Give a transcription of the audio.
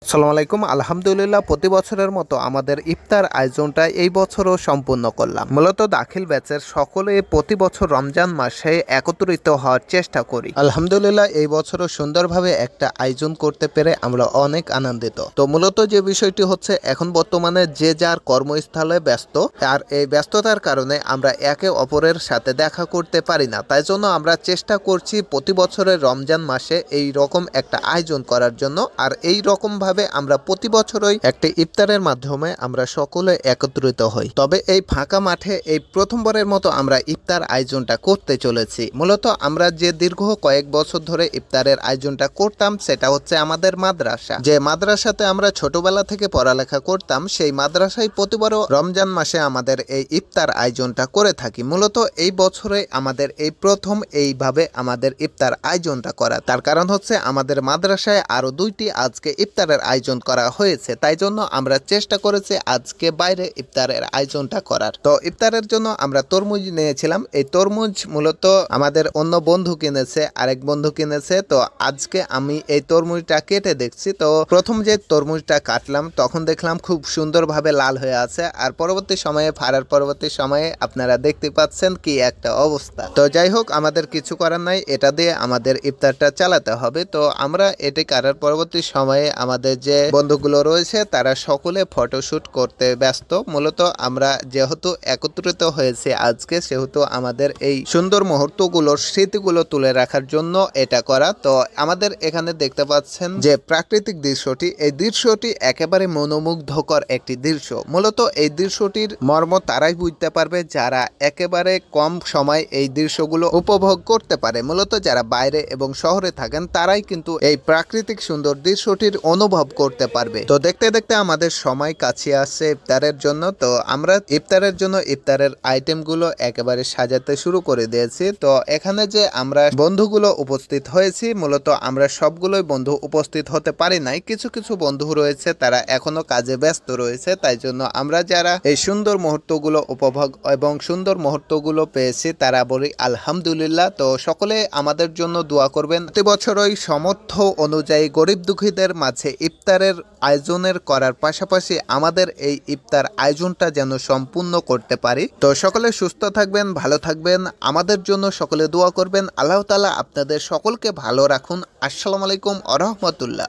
আসসালামু আলাইকুম। আলহামদুলিল্লাহ, প্রতি বছরের মতো আমাদের ইফতার আয়োজনটা এই বছরও সম্পূর্ণ করলাম। মূলত দাখিল ব্যাচের সকলে প্রতি বছর রমজান মাসে একত্রিত হওয়ার চেষ্টা করি। আলহামদুলিল্লাহ, এই বছরও সুন্দরভাবে একটা আয়োজন করতে পেরে আমরা অনেক আনন্দিত। তো মূলত যে বিষয়টি হচ্ছে, এখন বর্তমানে যে যার কর্মস্থলে ব্যস্ত, আর এই ব্যস্ততার কারণে আমরা একে অপরের সাথে দেখা করতে পারি না। তাই জন্য আমরা চেষ্টা করছি প্রতি বছরের রমজান মাসে এই রকম একটা আয়োজন করার জন্য। আর এই রকম ভাবে আমরা প্রতি বছরই একটি ইফতারের মাধ্যমে আমরা সকলে একত্রিত হই। তবে এই ফাঁকা মাঠে এই প্রথমবারের মতো আমরা ইফতার আয়োজনটা করতে চলেছি। মূলত আমরা যে দীর্ঘ কয়েক বছর ধরে ইফতারের আয়োজনটা করতাম, সেটা হচ্ছে আমাদের মাদ্রাসা। যে মাদ্রাসাতে আমরা ছোটবেলা থেকে পড়ালেখা করতাম, সেই মাদ্রাসায় প্রতিবারও রমজান মাসে আমাদের এই ইফতার আয়োজনটা করে থাকি। মূলত এই বছরে আমাদের এই প্রথম এইভাবে আমাদের ইফতার আয়োজনটা করা। তার কারণ হচ্ছে আমাদের মাদ্রাসায় আরো দুইটি আজকে ইফতারের আয়োজন করা হয়েছে। তাই জন্য আমরা চেষ্টা করেছি আজকে বাইরে ইফতারের আয়োজনটা করার। তো ইফতারের জন্য আমরা তরমুজ নিয়েছিলাম। এই তরমুজ মূলত আমাদের অন্য বন্ধু কিনেছে, আরেক বন্ধু কিনেছে। তো আজকে আমি এই তরমুজটা কেটে দেখছি। তো প্রথম যে তরমুজটা কাটলাম, তখন দেখলাম খুব সুন্দরভাবে লাল হয়ে আছে। আর পরবর্তী সময়ে ফাড়ার পরবর্তী সময়ে আপনারা দেখতে পাচ্ছেন কি একটা অবস্থা। তো যাই হোক, আমাদের কিছু করার নাই, এটা দিয়ে আমাদের ইফতারটা চালাতে হবে। তো আমরা এটি কাটার পরবর্তী সময়ে আমাদের যে বন্ধুগুলো রয়েছে তারা সকলে ফটোশুট করতে ব্যস্ত। মূলত আমরা যেহেতু একত্রিত হয়েছে আজকে, সেহেতু আমাদের এই সুন্দর মুহূর্তগুলোর স্মৃতিগুলো তুলে রাখার জন্য এটা করা। তো আমাদের এখানে দেখতে পাচ্ছেন যে প্রাকৃতিক দৃশ্যটি, এই দৃশ্যটি একেবারে মনোমুগ্ধকর একটি দৃশ্য। মূলত এই দৃশ্যটির মর্ম তারাই বুঝতে পারবে যারা একেবারে কম সময় এই দৃশ্যগুলো উপভোগ করতে পারে। মূলত যারা বাইরে এবং শহরে থাকেন তারাই কিন্তু এই প্রাকৃতিক সুন্দর দৃশ্যটির অনুভব করতে পারবে। তো দেখতে দেখতে আমাদের সময় কাছে আসছে ইফতারের জন্য। তো আমরা ইফতারের জন্য ইফতারের আইটেমগুলো একেবারে সাজাতে শুরু করে দিয়েছি। তো এখানে যে আমরা বন্ধুগুলো উপস্থিত হয়েছি, মূলত আমরা সবগুলোই বন্ধু উপস্থিত হতে পারি নাই। কিছু কিছু বন্ধু রয়েছে তারা এখনো কাজে ব্যস্ত রয়েছে। তাই জন্য আমরা যারা এই সুন্দর মুহূর্তগুলো উপভোগ এবং সুন্দর মুহূর্তগুলো পেয়েছি তারা বলি আলহামদুলিল্লাহ। তো সকলে আমাদের জন্য দোয়া করবেন। প্রতি বছরই সমর্থ অনুযায়ী গরিব দুঃখীদের মাঝে ইফতারের আয়োজনের করার পাশাপাশি আমাদের এই ইফতার আয়োজনটা যেন সম্পূর্ণ করতে পারি। তো সকলে সুস্থ থাকবেন, ভালো থাকবেন, আমাদের জন্য সকলে দোয়া করবেন। আল্লাহ তাআলা আপনাদের সকলকে ভালো রাখুন। আসসালামু আলাইকুম ওয়া রাহমাতুল্লাহ।